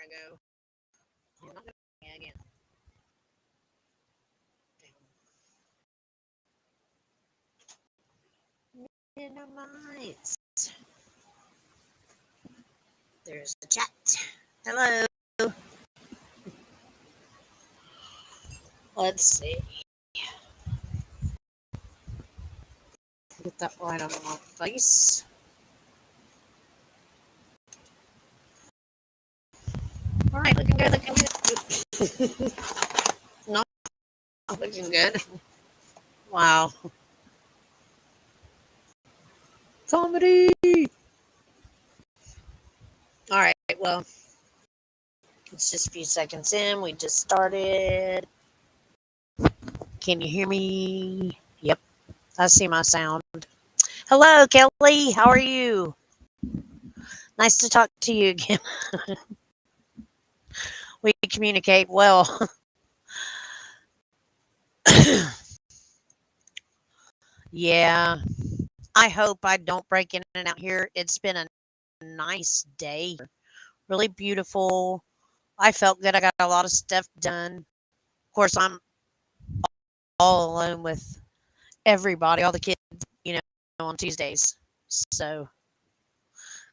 ago. I'm not doing it again. Minimize. There's the chat. Hello. Let's see. Get that light on my face. All right, looking good, looking good. Not looking good. Wow. Comedy. All right, well, it's just a few seconds in. We just started. Can you hear me? Yep, I see my sound. Hello, Kelly. How are you? Nice to talk to you again. We communicate well. Yeah, I hope I don't break in and out here. It's been a nice day. Really beautiful. I felt good. I got a lot of stuff done. Of course, I'm all alone with everybody, all the kids, you know, on Tuesdays. So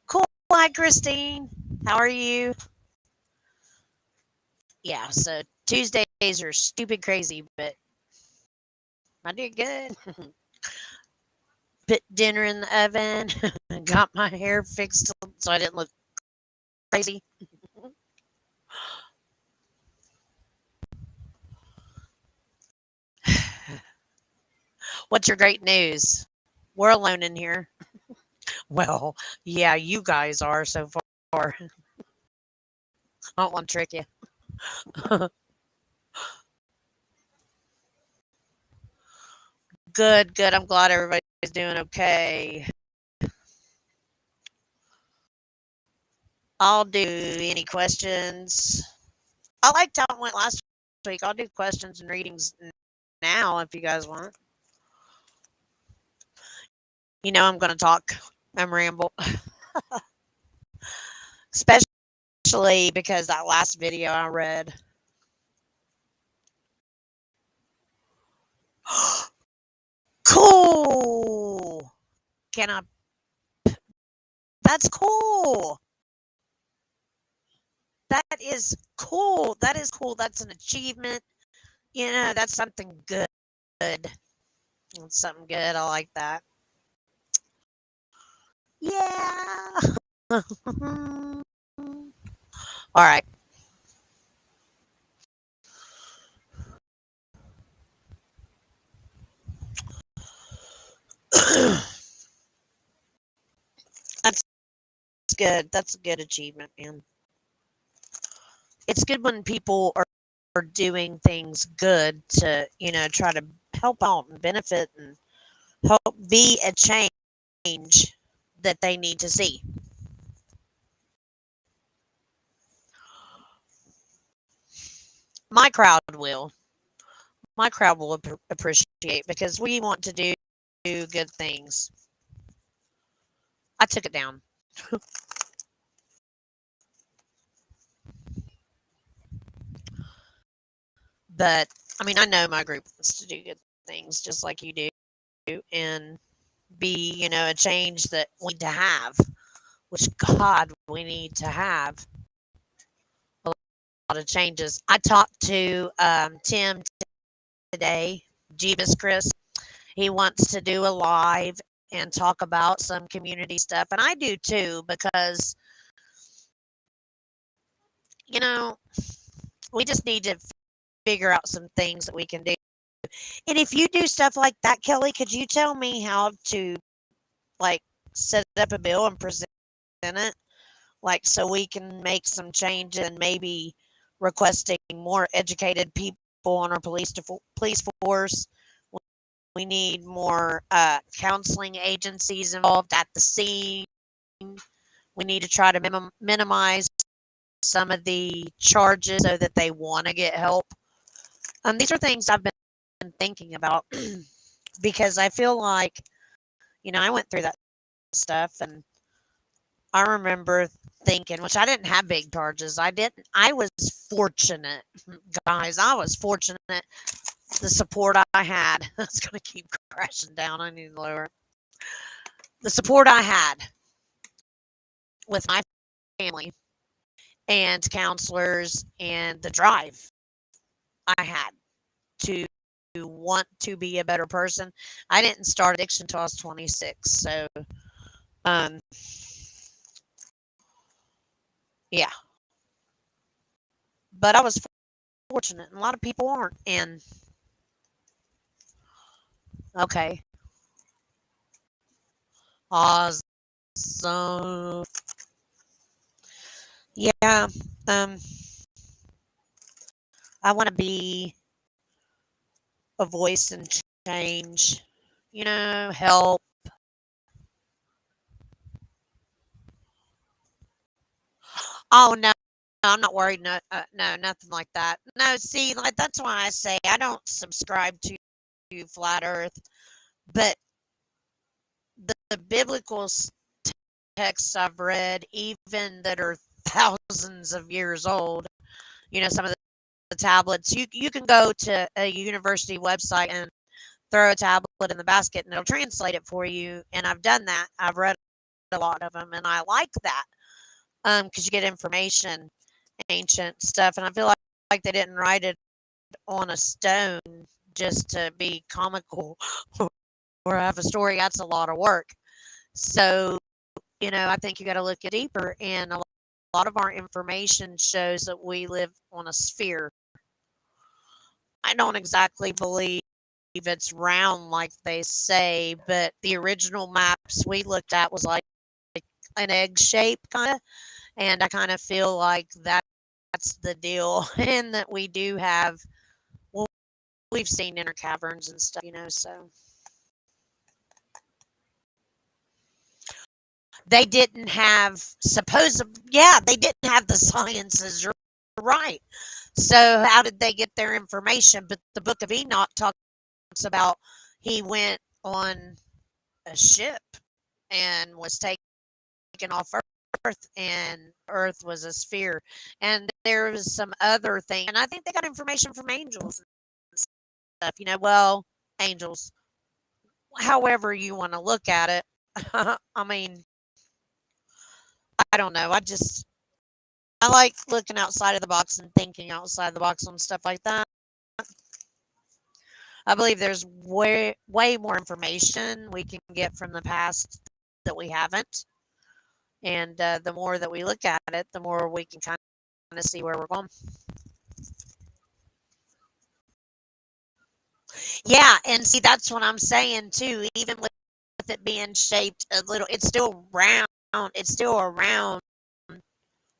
cool. Hi, Christine. How are you? Yeah, so Tuesdays are stupid crazy, but I did good. Put dinner in the oven. Got my hair fixed so I didn't look crazy. What's your great news? We're alone in here. Well, yeah, you guys are so far. I don't want to trick you. Good, good. I'm glad everybody's doing okay. I'll do any questions. I liked how it went last week. I'll do questions and readings now if you guys want. You know, I'm going to talk and ramble, especially because that last video I read. Cool. Can I? That's cool. That is cool. That is cool. That's an achievement. You know, that's something good. That's something good. I like that. Yeah. All right. That's good. That's a good achievement, man. It's good when people are doing things good to, you know, try to help out and benefit and help be a change that they need to see. My crowd will. My crowd will appreciate because we want to do good things. I took it down. But I mean, I know my group wants to do good things just like you do and be, you know, a change that we need to have, which God, we need to have a lot of changes. I talked to Tim today, Jeebus Chris. He wants to do a live and talk about some community stuff. And I do too, because, you know, we just need to figure out some things that we can do. And if you do stuff like that, Kelly, could you tell me how to like set up a bill and present it? Like so we can make some changes and maybe requesting more educated people on our police force. We need more counseling agencies involved at the scene. We need to try to minimize some of the charges so that they want to get help. These are things I've been thinking about because I feel like, you know, I went through that stuff and I remember thinking, which I didn't have big charges. I was fortunate, guys. I was fortunate. The support I had, it's going to keep crashing down. I need to lower it. The support I had with my family and counselors and the drive I had to want to be a better person. I didn't start addiction until I was 26. So, um, yeah. But I was fortunate, and a lot of people aren't. And okay, awesome. Yeah. Um, I want to be a voice and change. Help. Oh no, I'm not worried. No, no, nothing like that. No, see, like that's why I say I don't subscribe to flat Earth, but the biblical texts I've read, even that are thousands of years old, some of the tablets, you can go to a university website and throw a tablet in the basket and it'll translate it for you. And I've done that. I've read a lot of them, and I like that because you get information, ancient stuff, and I feel like they didn't write it on a stone just to be comical or have a story. That's a lot of work. So, I think you got to look at deeper, and a lot of our information shows that we live on a sphere. I don't exactly believe it's round like they say, but the original maps we looked at was like an egg shape kind of, and I kind of feel like that's the deal, and that we do have. Well, we've seen inner caverns and stuff, so they didn't have they didn't have the sciences. You're right. So how did they get their information? But the Book of Enoch talks about he went on a ship and was taken off Earth, and Earth was a sphere. And there was some other thing, and I think they got information from angels and stuff. Well, angels, however you want to look at it. I mean, I don't know. I like looking outside of the box and thinking outside the box on stuff like that. I believe there's way more information we can get from the past that we haven't. And the more that we look at it, the more we can kind of see where we're going. Yeah, and see, that's what I'm saying too. Even with it being shaped a little, it's still round. It's still around.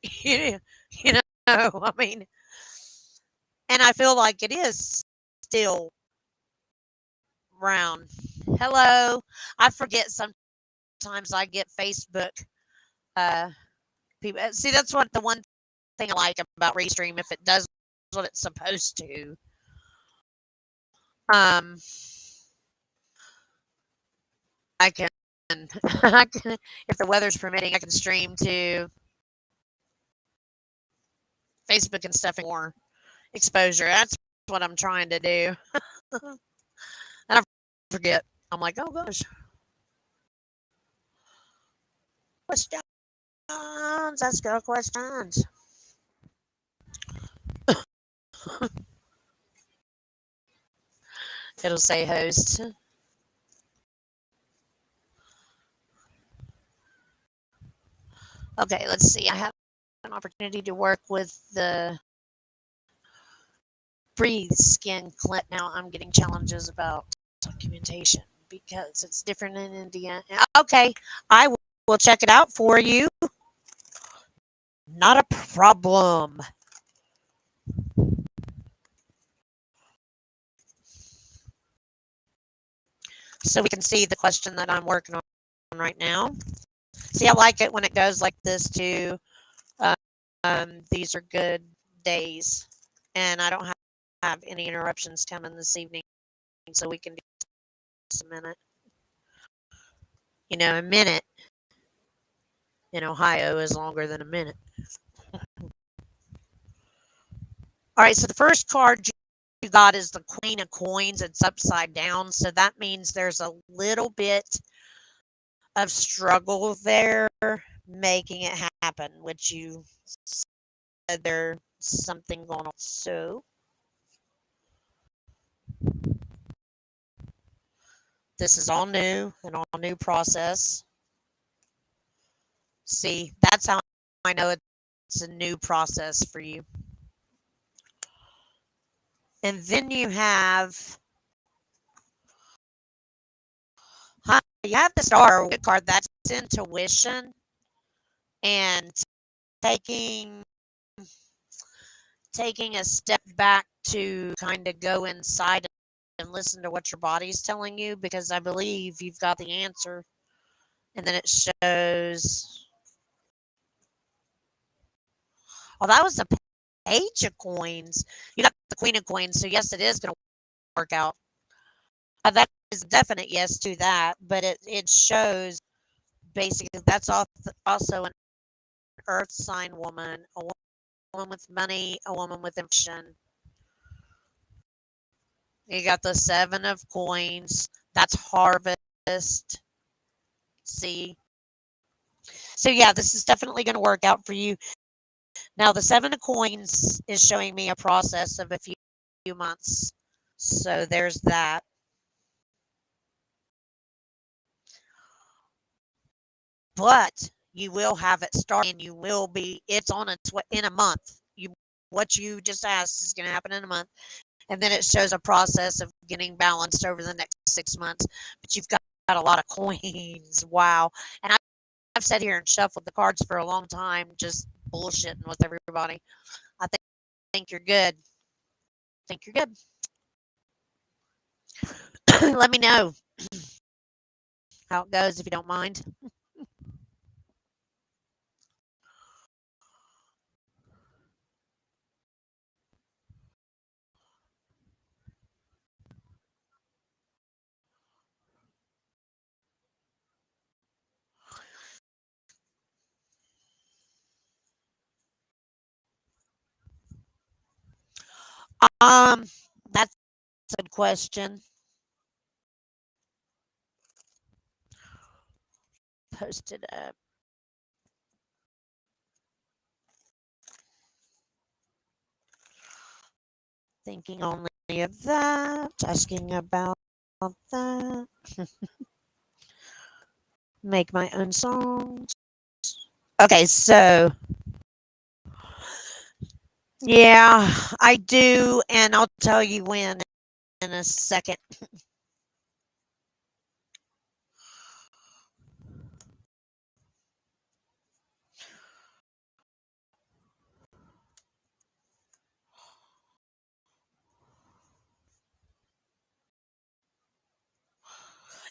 you you know, I mean, and I feel like it is still round. Hello, I forget sometimes I get Facebook. People see that's what the one thing I like about Restream, if it does what it's supposed to. Um, I can, I can, if the weather's permitting, I can stream to Facebook and stuff and more exposure. That's what I'm trying to do. And I forget. I'm like, oh gosh, questions. Let's go questions. It'll say host. Okay, let's see. I have an opportunity to work with the Breathe Skin Clint. Now I'm getting challenges about documentation because it's different in India. Okay, I will check it out for you. Not a problem. So we can see the question that I'm working on right now. See, I like it when it goes like this too. These are good days, and I don't have any interruptions coming this evening, so we can do this a minute. A minute in Ohio is longer than a minute. All right, so the first card you got is the Queen of Coins. It's upside down, so that means there's a little bit of struggle there making it happen, which you said there's something going on. So this is all new, an all new process. See, that's how I know it's a new process for you. And then you have you have the Star card. That's intuition and taking taking a step back to kind of go inside and listen to what your body's telling you, because I believe you've got the answer. And then it shows, oh, that was the Page of Coins. You got the Queen of Coins, so yes, it is going to work out. That is a definite yes to that, but it shows basically that's also an earth sign woman, a woman with money, a woman with ambition. You got the Seven of Coins. That's harvest. See? So, yeah, this is definitely going to work out for you. Now, the Seven of Coins is showing me a process of a few months. So, there's that. But you will have it start, and you will be, it's on in a month. What you just asked is going to happen in a month. And then it shows a process of getting balanced over the next 6 months. But you've got a lot of coins. Wow. And I've sat here and shuffled the cards for a long time, just bullshitting with everybody. I think you're good. I think you're good. Let me know how it goes if you don't mind. Um, that's a good question. Post it up. Thinking only of that. Asking about that. Make my own songs. Okay, so yeah, I do, and I'll tell you when in a second.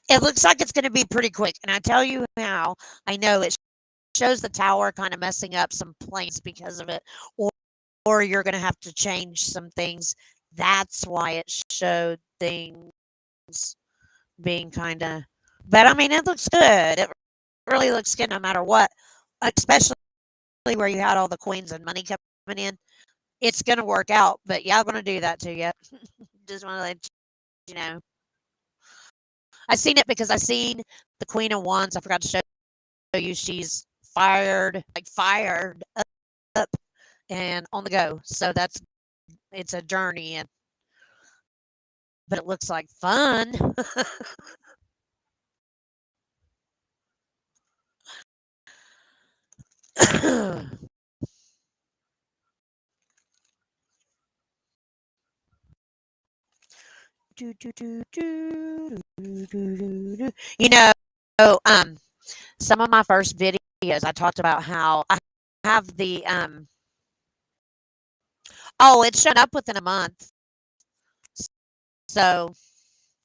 It looks like it's going to be pretty quick, and I tell you how. I know it shows the tower kind of messing up some planes because of it, or you're going to have to change some things. That's why it showed things being kind of. But I mean, it looks good. It really looks good no matter what, especially where you had all the coins and money coming in. It's going to work out. But yeah, I'm going to do that to you. Just want to let you know. I seen it because I seen the Queen of Wands. I forgot to show you. She's fired up and on the go. So it's a journey, but it looks like fun. You know, some of my first videos, I talked about how I have the oh, it's shown up within a month. So,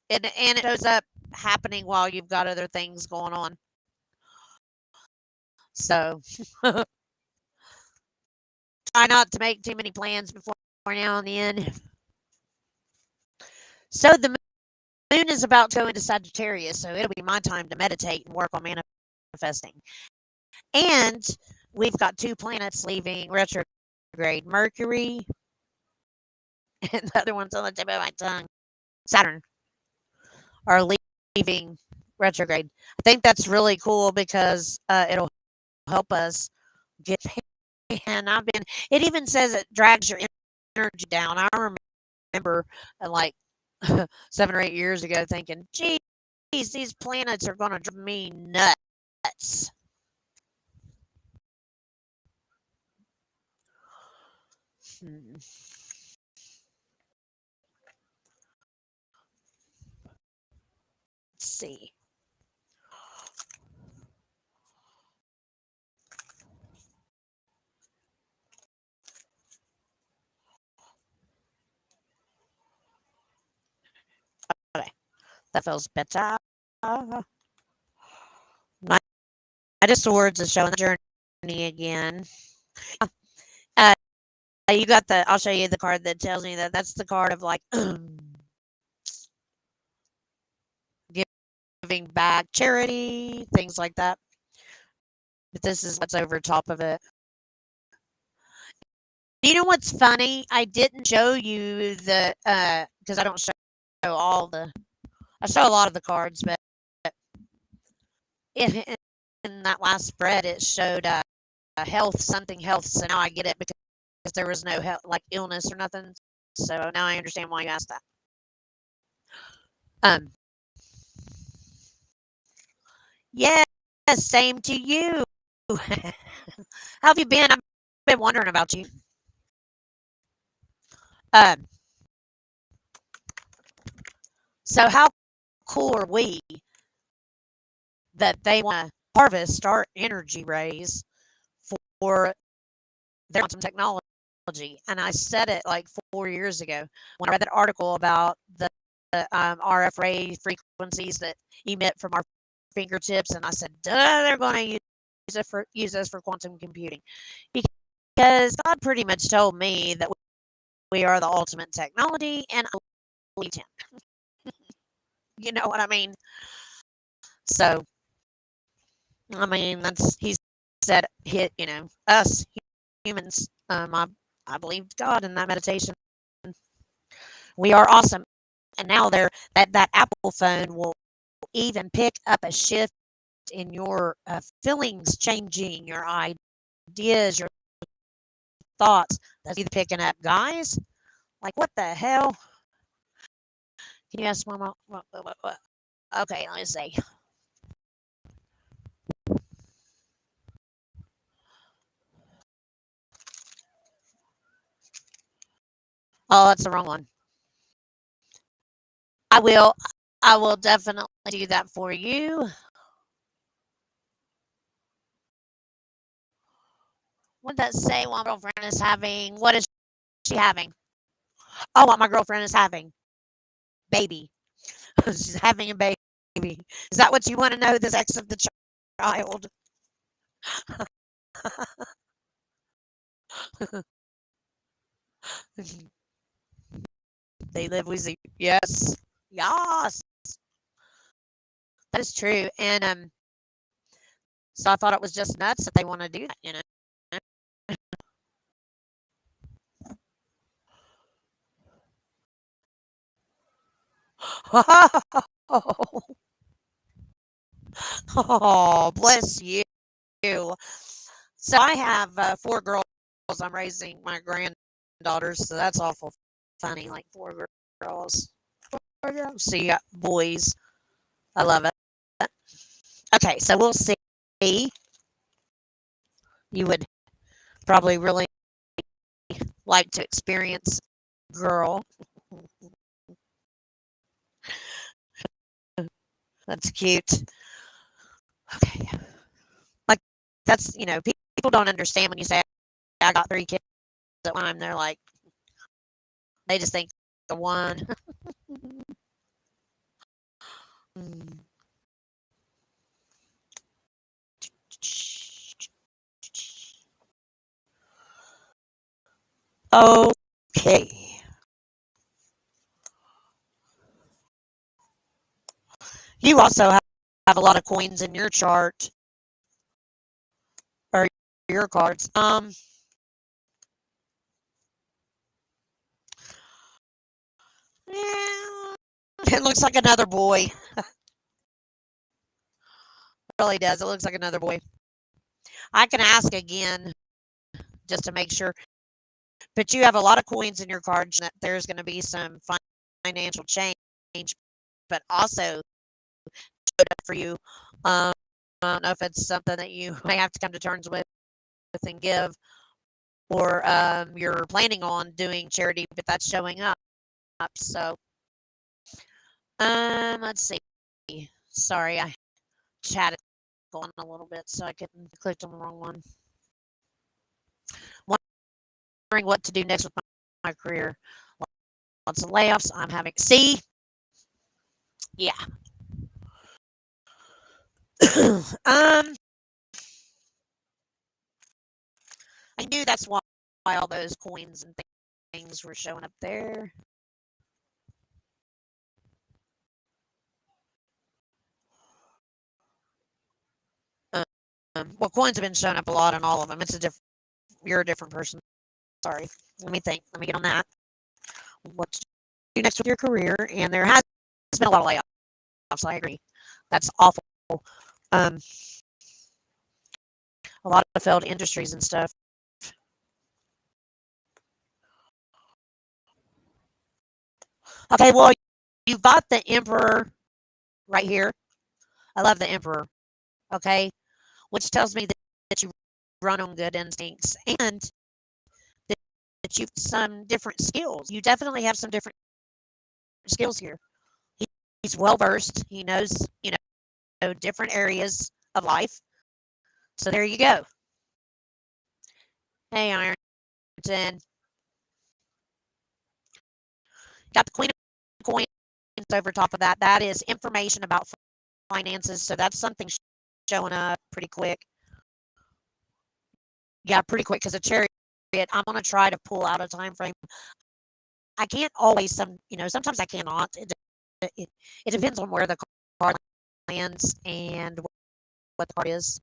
and it shows up happening while you've got other things going on. So, try not to make too many plans before now and then. So, the moon is about to go into Sagittarius, so it'll be my time to meditate and work on manifesting. And we've got two planets leaving retrograde, Mercury, and the other one's on the tip of my tongue, Saturn, are leaving retrograde. I think that's really cool because it'll help us get. And it even says it drags your energy down. I remember like 7 or 8 years ago thinking, geez, these planets are going to drive me nuts. Let's see. Okay, that feels better. Knight of Swords is showing the journey again. Uh, you got the. I'll show you the card that tells me that that's the card of like giving back, charity, things like that. But this is what's over top of it. You know what's funny? I didn't show you the because I don't show all the. I show a lot of the cards, but in, in that last spread, it showed health, something health. So now I get it because there was no health, like illness or nothing. So now I understand why you asked that. Um, yes, same to you. How have you been? I've been wondering about you. Um, so how cool are we that they want to harvest our energy rays for their quantum technology? And I said it like 4 years ago when I read that article about the RF ray frequencies that emit from our fingertips, and I said, "Duh, they're going to use us for quantum computing," because God pretty much told me that we are the ultimate technology, and I believed him. You know what I mean? So, I mean, he said, hit, us humans. I believed God in that meditation. We are awesome, and now that Apple phone will even pick up a shift in your feelings changing, your ideas, your thoughts. That's either picking up, guys. Like, what the hell? Can you ask Mama? What? Okay, let me see. Oh, that's the wrong one. I will. I will definitely do that for you. What did that say? What my girlfriend is having? What is she having? Oh, what my girlfriend is having? Baby. She's having a baby. Is that what you want to know? The sex of the child? They live, we see. Yes. Yes. That is true. And so I thought it was just nuts that they want to do that. Oh, bless you. So I have 4 girls. I'm raising my granddaughters, so that's awful funny. Like 4 girls. 4 girls. So you got boys. I love it. Okay, so we'll see. You would probably really like to experience girl. That's cute. Okay. Like that's people don't understand when you say I got 3 kids at one time. They're like they just think the one. Okay. You also have a lot of coins in your chart. or your cards. Yeah, it looks like another boy. It really does. It looks like another boy. I can ask again just to make sure. But you have a lot of coins in your cards that there's going to be some financial change, but also for you. Um, I don't know if it's something that you may have to come to terms with and give, or you're planning on doing charity, but that's showing up. So, let's see. Sorry, I chatted going a little bit, so I couldn't clicked on the wrong one. Wondering what to do next with my career. Lots of layoffs. I'm having. See, yeah. I knew that's why all those coins and things were showing up there. Well, coins have been showing up a lot on all of them. It's a different. You're a different person. Sorry. Let me think. Let me get on that. What to do next with your career? And there has been a lot of layoffs. I agree. That's awful. Um, a lot of failed industries and stuff. Okay, well, you've got the Emperor right here. I love the Emperor. Okay, which tells me that you run on good instincts and that, that you've some different skills. You definitely have some different skills here. He's well versed. He knows, different areas of life. So there you go. Hey, Ironton. Got the Queen of Coins over top of that. That is information about finances. So that's something showing up pretty quick. Yeah, pretty quick because a chariot. I'm gonna try to pull out a time frame. I can't always. Sometimes I cannot. It, it depends on where the card lands and what the card is.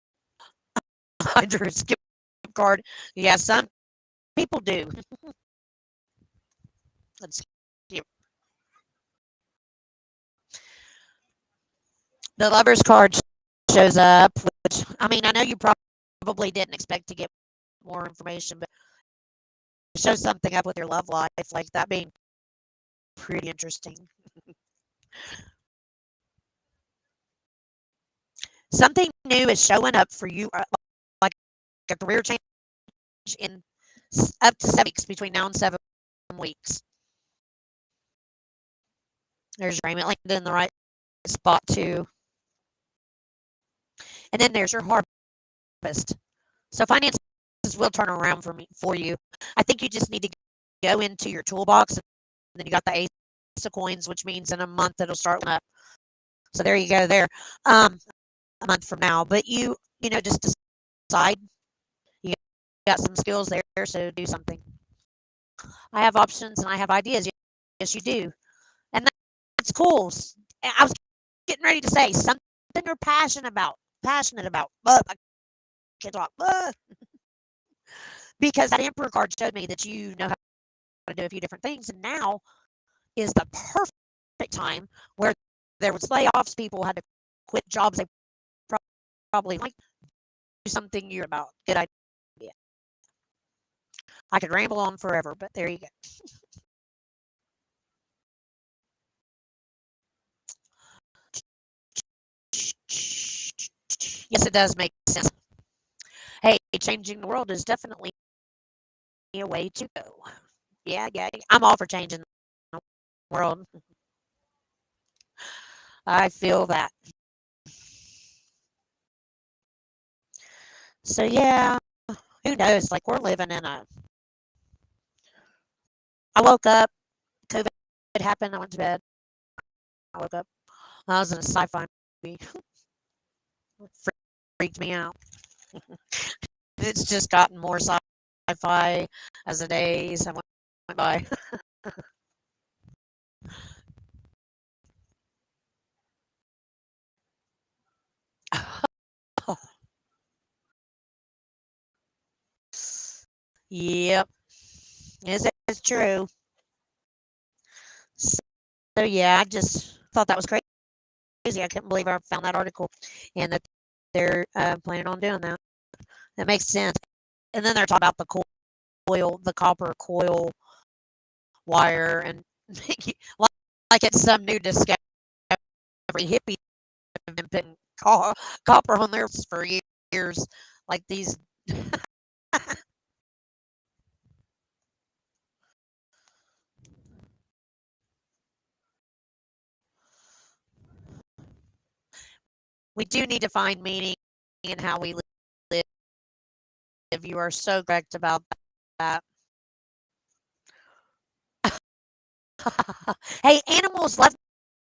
I drew a skip card. Yeah, some people do. Let's see. The Lover's card shows up, which I mean, I know you probably didn't expect to get more information, but it shows something up with your love life, like that being pretty interesting. Something new is showing up for you, like a career change in up to 7 weeks, between now and 7 weeks. There's your agreement landed in the right spot too. And then there's your harvest. So finances will turn around for you. I think you just need to go into your toolbox, and then you got the Ace of Coins, which means in a month it'll start up. So there you go there. A month from now. But just decide you got some skills there, so do something. I have options and I have ideas. Yes, you do. And that's cool. I was getting ready to say something you're passionate about. I can't talk. Because that Emperor card showed me that you know how to do a few different things, and now is the perfect time where there was layoffs, people had to quit jobs they probably like, do something you're about. Good idea. I could ramble on forever, but there you go. Yes, it does make sense. Hey, changing the world is definitely a way to go. Yeah, yeah, I'm all for changing the world. I feel that. So yeah, who knows? Like we're living in a. I woke up. COVID happened. I went to bed. I woke up. I was in a sci-fi movie. Freaked me out. It's just gotten more sci-fi as the days have went by. Yep. It's true. So yeah, I just thought that was crazy. I couldn't believe I found that article and that they're planning on doing that. That makes sense. And then they're talking about the copper coil wire, and like it's some new discovery. Hippies have been putting copper on there for years. Like these, we do need to find meaning in how we live. You are so correct about that. Hey, animals love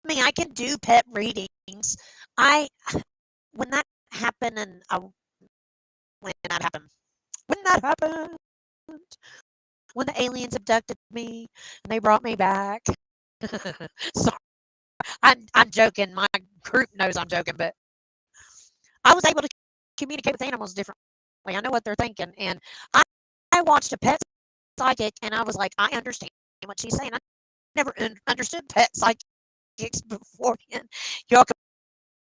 me. I can do pet readings. I when that happened, and when that happened, when that happened, when the aliens abducted me and they brought me back. Sorry, I'm joking. My group knows I'm joking, but I was able to communicate with animals differently. I know what they're thinking, and I, I watched a pet psychic, and I was like, I understand what she's saying. I never understood pet psychics beforehand. Y'all can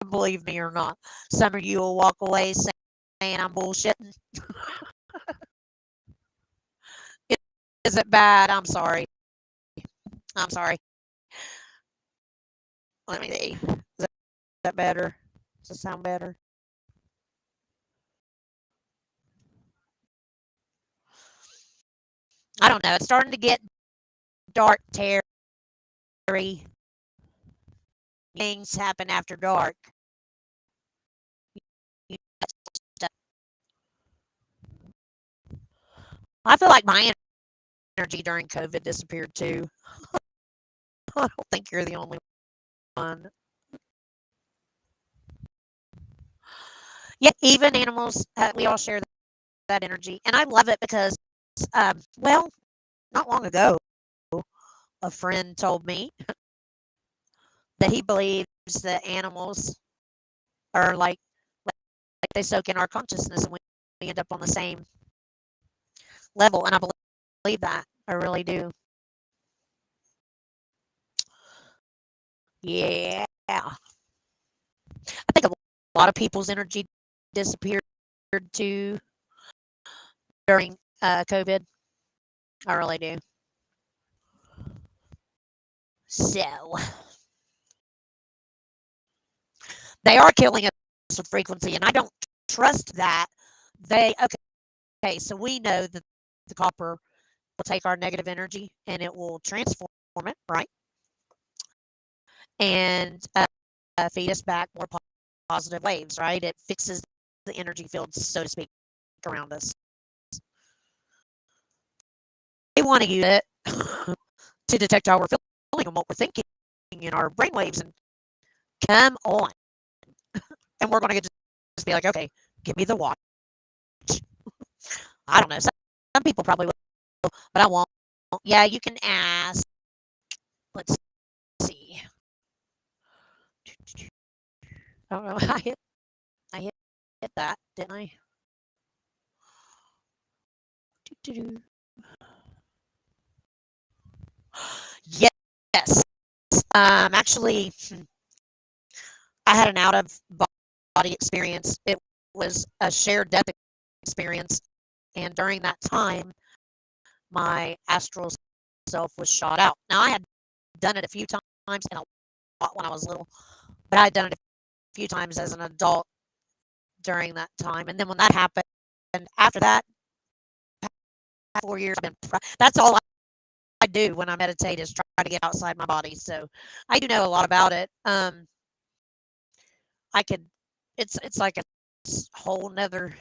believe me or not. Some of you will walk away saying I'm bullshitting. Is it bad? I'm sorry. I'm sorry. Let me see. Is that better? Does it sound better? I don't know. It's starting to get dark, Terry. Things happen after dark. I feel like my energy during COVID disappeared too. I don't think you're the only one. Yeah, even animals, we all share that energy. And I love it because, well, not long ago, a friend told me that he believes that animals are like they soak in our consciousness, and we end up on the same level. And I believe that. I really do. Yeah. I think a lot of people's energy disappeared too during COVID. I really do. So they are killing us with frequency, and I don't trust that. Okay, so we know that the copper will take our negative energy and it will transform it, right? And feed us back more positive waves, right? It fixes the energy field, so to speak, around us. They want to use it to detect how we're feeling and what we're thinking in our brainwaves. And come on. And we're going to get to just be like, okay, give me the watch. I don't know. Some people probably will, but I won't. Yeah, you can ask. Let's see. I don't know. I hit that, didn't I? Yes. Actually, I had an out of body experience. It was a shared death experience, and during that time, my astral self was shot out. Now I had done it a few times and a lot when I was little, but I had done it a few times as an adult during that time. And then when that happened, after that, 4 years, that's all I do when I meditate is try to get outside my body. So I do know a lot about it. I could, it's like a whole nother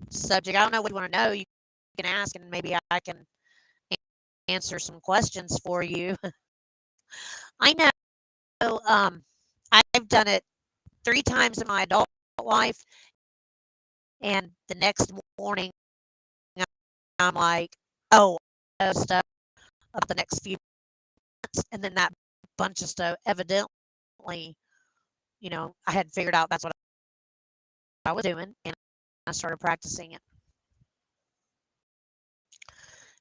subject. I don't know what you want to know. You can ask, and maybe I can answer some questions for you. I know. I've done it 3 times in my adult life, and the next morning I'm like, oh, stuff of the next few months, and then that bunch of stuff evidently, I had figured out that's what I was doing, and I started practicing it.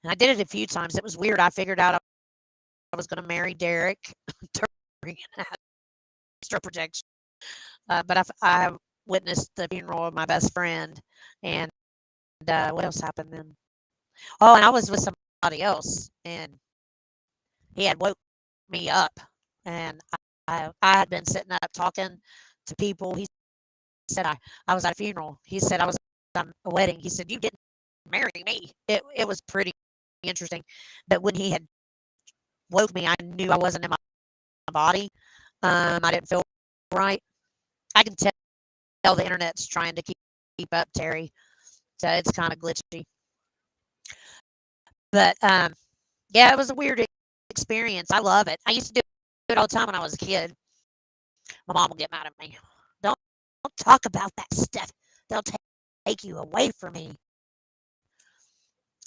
And I did it a few times. It was weird. I figured out I was going to marry Derek during an astral projection. But I witnessed the funeral of my best friend. And what else happened then? Oh, and I was with somebody else. And he had woke me up. And I had been sitting up talking to people. He said I was at a funeral. He said I was at a wedding. He said, "You didn't marry me." It was pretty interesting. But when he had woke me, I knew I wasn't in my body. I didn't feel right. I can tell the internet's trying to keep up, Terry. So it's kind of glitchy. But yeah, it was a weird experience. I love it. I used to do it all the time when I was a kid. My mom will get mad at me. Don't talk about that stuff. They'll take you away from me.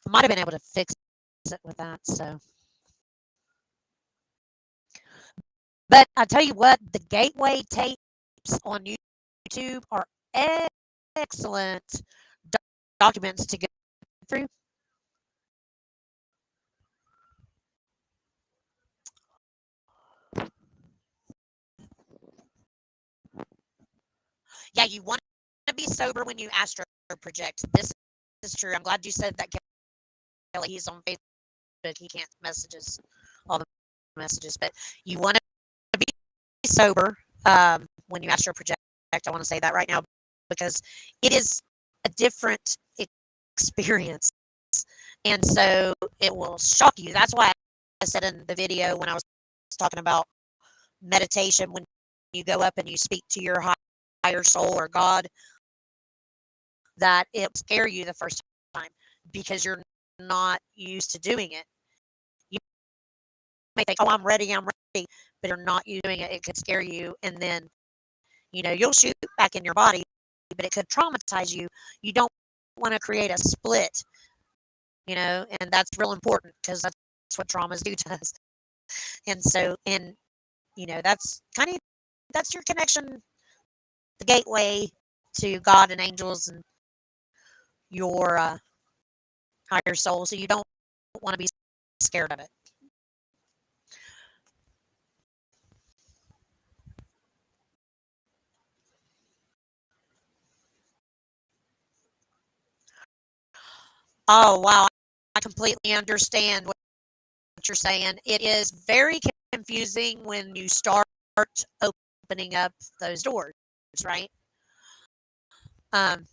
I might have been able to fix it with that. So, but I tell you what, the Gateway tapes on YouTube are excellent documents to go through. Yeah, you want to be sober when you astro project. This is true. I'm glad you said that, Kelly. He's on Facebook. He can't messages all the messages, but you want to be sober when you astro project. I want to say that right now because it is a different experience, and so it will shock you. That's why I said in the video when I was talking about meditation, when you go up and you speak to your higher soul or God, that it scare you the first time because you're not used to doing it. You may think, "Oh, I'm ready, but you're not used to doing it. It could scare you, and then you'll shoot back in your body, but it could traumatize you. You don't want to create a split, and that's real important because that's what traumas do to us. And so, that's that's your connection, the gateway to God and angels and your higher soul. So you don't want to be scared of it. Oh, wow. I completely understand what you're saying. It is very confusing when you start opening up those doors, right? Um,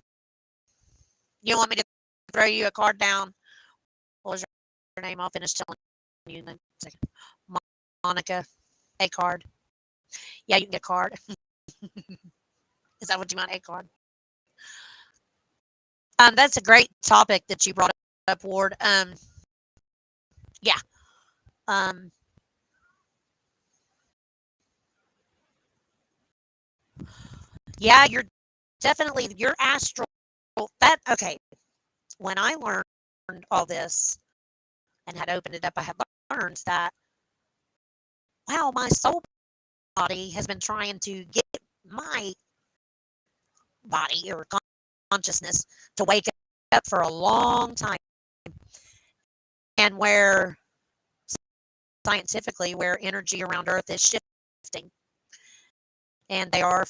you want me to throw you a card down? What was your name? I'll finish telling you in a second. Monica, a card. Yeah, you can get a card. Is that what you want? A card. That's a great topic that you brought up, Ward. Yeah. Um, yeah, you're definitely your astral. That okay. When I learned all this and had opened it up, I had learned that wow, my soul body has been trying to get my body or consciousness to wake up for a long time, and where scientifically where energy around Earth is shifting, and they are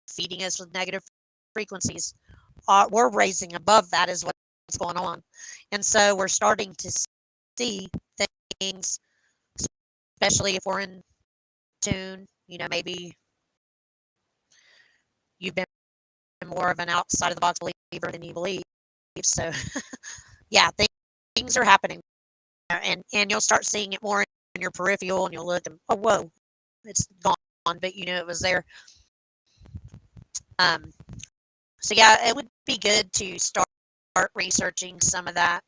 feeding us with negative frequencies. We're raising above that is what's going on, and so we're starting to see things, especially if we're in tune. Maybe you've been more of an outside of the box believer than you believe. So, yeah, things are happening, and you'll start seeing it more in your peripheral, and you'll look and oh, whoa, it's gone, but it was there. Um, so yeah, it would be good to start researching some of that.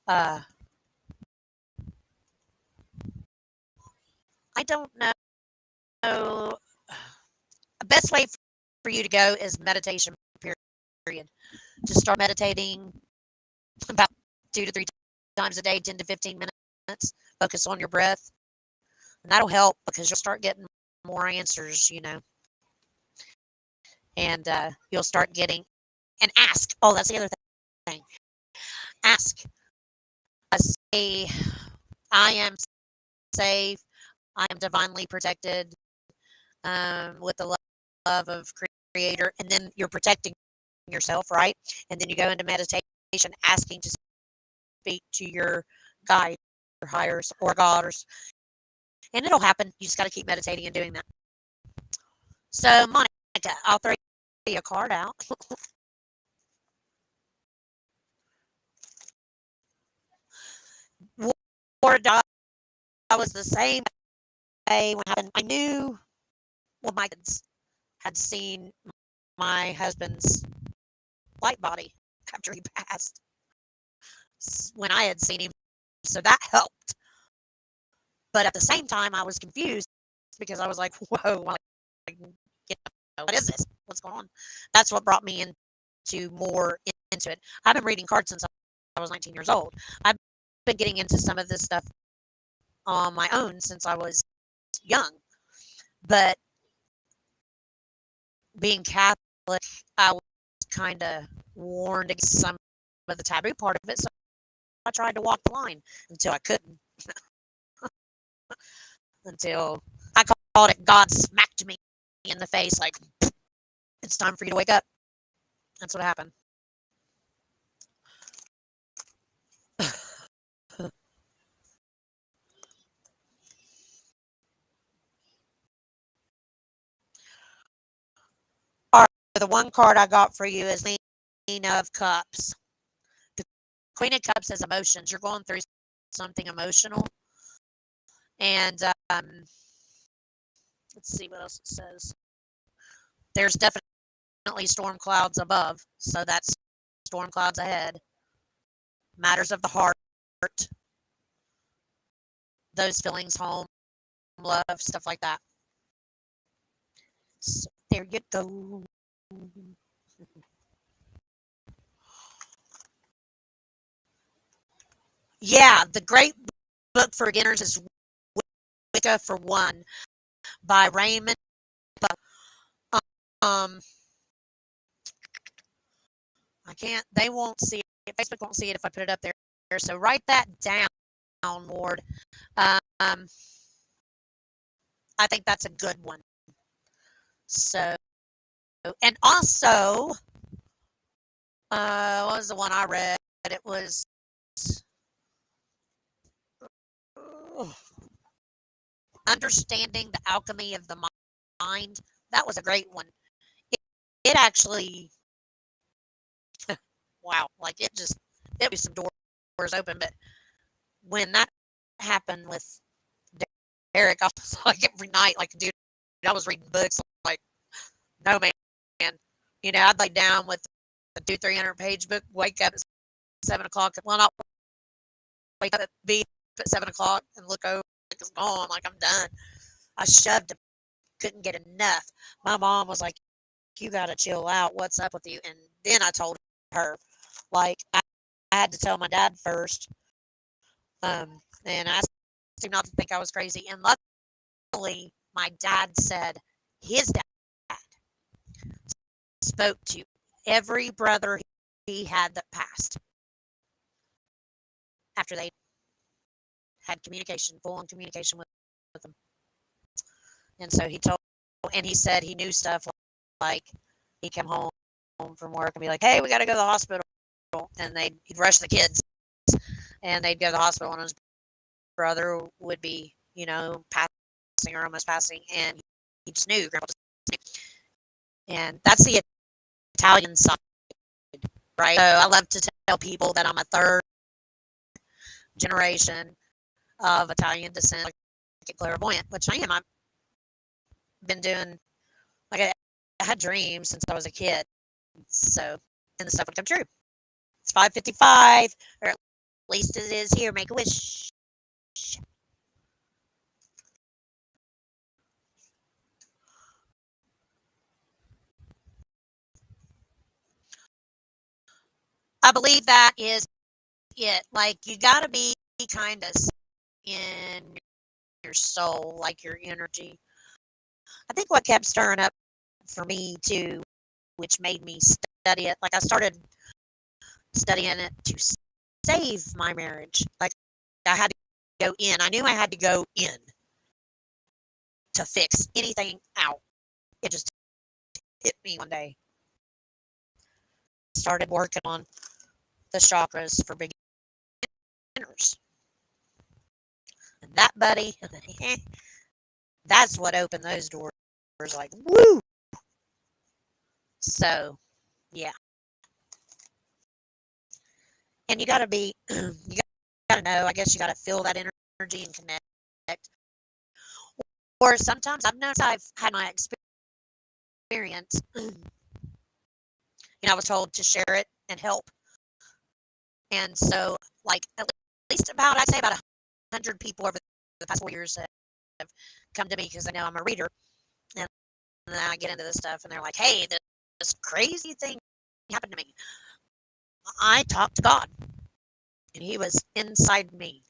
Uh, I don't know. The best way for you to go is meditation. Period. Just start meditating about 2 to 3 times a day, 10 to 15 minutes. Focus on your breath, and that'll help because you'll start getting more answers. And you'll start getting and ask. Oh, that's the other thing. ask. Say, I am safe. I am divinely protected with the love of Creator. And then you're protecting yourself, right? And then you go into meditation asking to speak to your guide or higher or God, and it'll happen. You just got to keep meditating and doing that. So, Monica, I'll throw you a card out. War dog, I was the same way when it happened. I knew, well, my kids had seen my husband's light body after he passed when I had seen him. So that helped. But at the same time, I was confused because I was like, whoa, like, what is this? What's going on? That's what brought me into more into it. I've been reading cards since I was 19 years old. I've been getting into some of this stuff on my own since I was young. But being Catholic, I was kind of warned against some of the taboo part of it. So I tried to walk the line until I couldn't. Until I called it God smacked me in the face like, it's time for you to wake up. That's what happened. All right, the one card I got for you is Queen of Cups. The Queen of Cups has emotions. You're going through something emotional. And let's see what else it says. There's definitely storm clouds above. So that's storm clouds ahead. Matters of the heart. Those feelings, home, love, stuff like that. So there you go. Yeah, the great book for beginners is Wicca for One by Raymond. Um, I can't. They won't see it. Facebook won't see it if I put it up there. So write that down, Ward. I think that's a good one. So, and also, what was the one I read? It was Understanding the Alchemy of the Mind. That was a great one. It actually, wow, like it was some doors open. But when that happened with Derek, I was like every night, like, dude, I was reading books like, no man. I'd lay down with a 300-page book, wake up at 7 o'clock. Well, not wake up at 7 o'clock and look over, it's gone, like I'm done. I shoved it, couldn't get enough. My mom was like, you got to chill out. What's up with you? And then I told her, like, I had to tell my dad first. And I asked him not to think I was crazy. And luckily, my dad said his dad spoke to every brother he had that passed after they had communication, full on communication with them. And so he said he knew stuff like he'd come home from work and be like, hey, we got to go to the hospital. And he'd rush the kids and they'd go to the hospital, and his brother would be, passing or almost passing. And he just knew, Grandpa just knew. And that's the Italian side, right? So I love to tell people that I'm a third generation of Italian descent, like clairvoyant, which I am. I've been doing, like, I had dreams since I was a kid. So, and the stuff would come true. It's 5:55, or at least it is here. Make a wish. I believe that is it. Like, you got to be kind of in your soul, like your energy. I think what kept stirring up for me too, which made me study it, like I started studying it to save my marriage. Like I had to go in. I knew I had to go in to fix anything out. It just hit me one day. Started working on the chakras for beginners. And that, buddy, that's what opened those doors. Like, woo! So, yeah. And you got to be, you got to know, I guess you got to feel that energy and connect. Or sometimes I've noticed I've had my experience, I was told to share it and help. And so, like, at least about, I'd say about 100 people over the past 4 years have come to me because they know I'm a reader. And then I get into this stuff and they're like, hey, this crazy thing happened to me. I talked to God and he was inside me,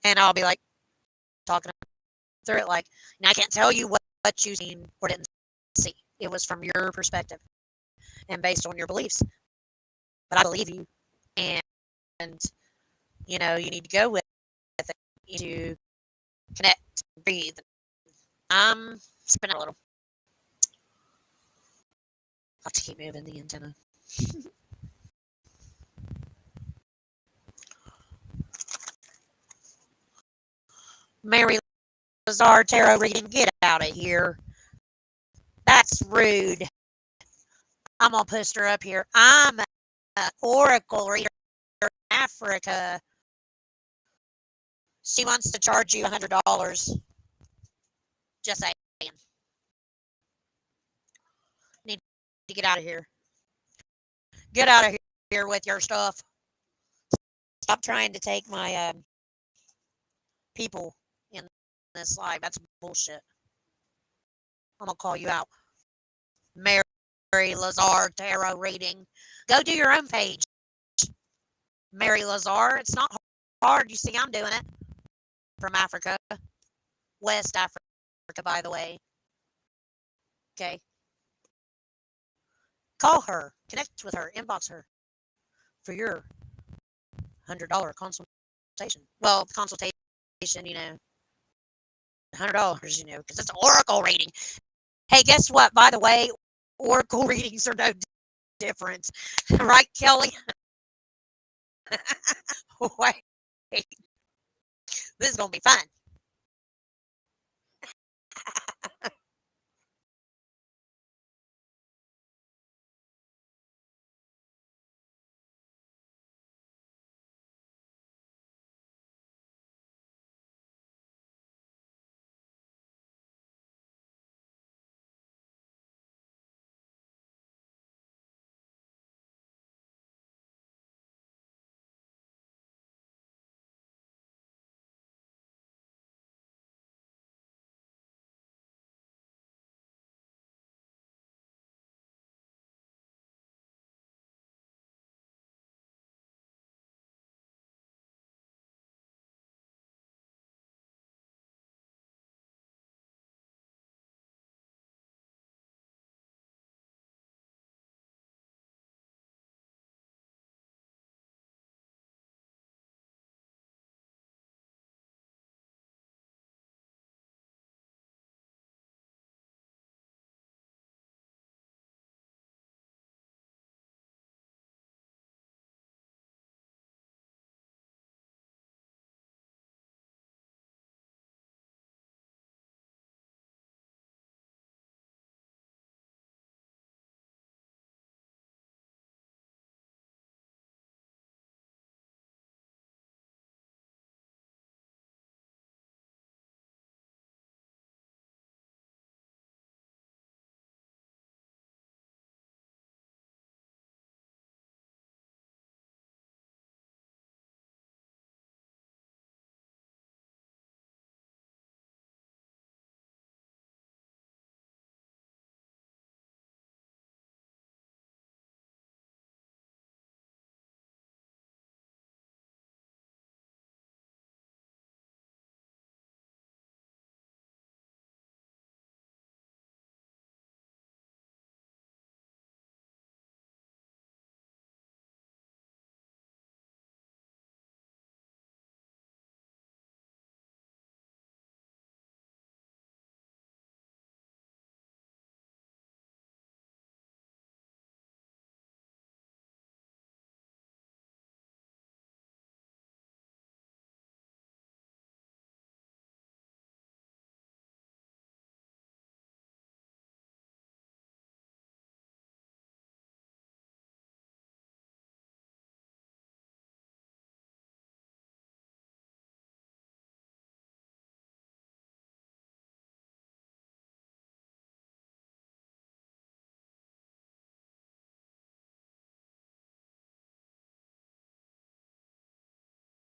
and I'll be like talking through it like, and I can't tell you what you seen or didn't see. It was from your perspective and based on your beliefs. But I believe you. And you need to go with it. You need to connect, breathe. I'm spinning a little. I'll have to keep moving the antenna. Mary Lazar tarot reading, get out of here. That's rude. I'm gonna post her up here. I'm an oracle reader in Africa. She wants to charge you $100. Just saying. Need to get out of here. Get out of here with your stuff. Stop trying to take my people in this live. That's bullshit. I'm gonna call you out. Mary Lazar tarot reading. Go do your own page. Mary Lazar. It's not hard. You see, I'm doing it. From Africa. West Africa, by the way. Okay. Call her. Connect with her. Inbox her for your $100 consultation. Well, consultation, $100, because it's an oracle reading. Hey, guess what? By the way, oracle readings are no different. Right, Kelly? Wait. This is going to be fun.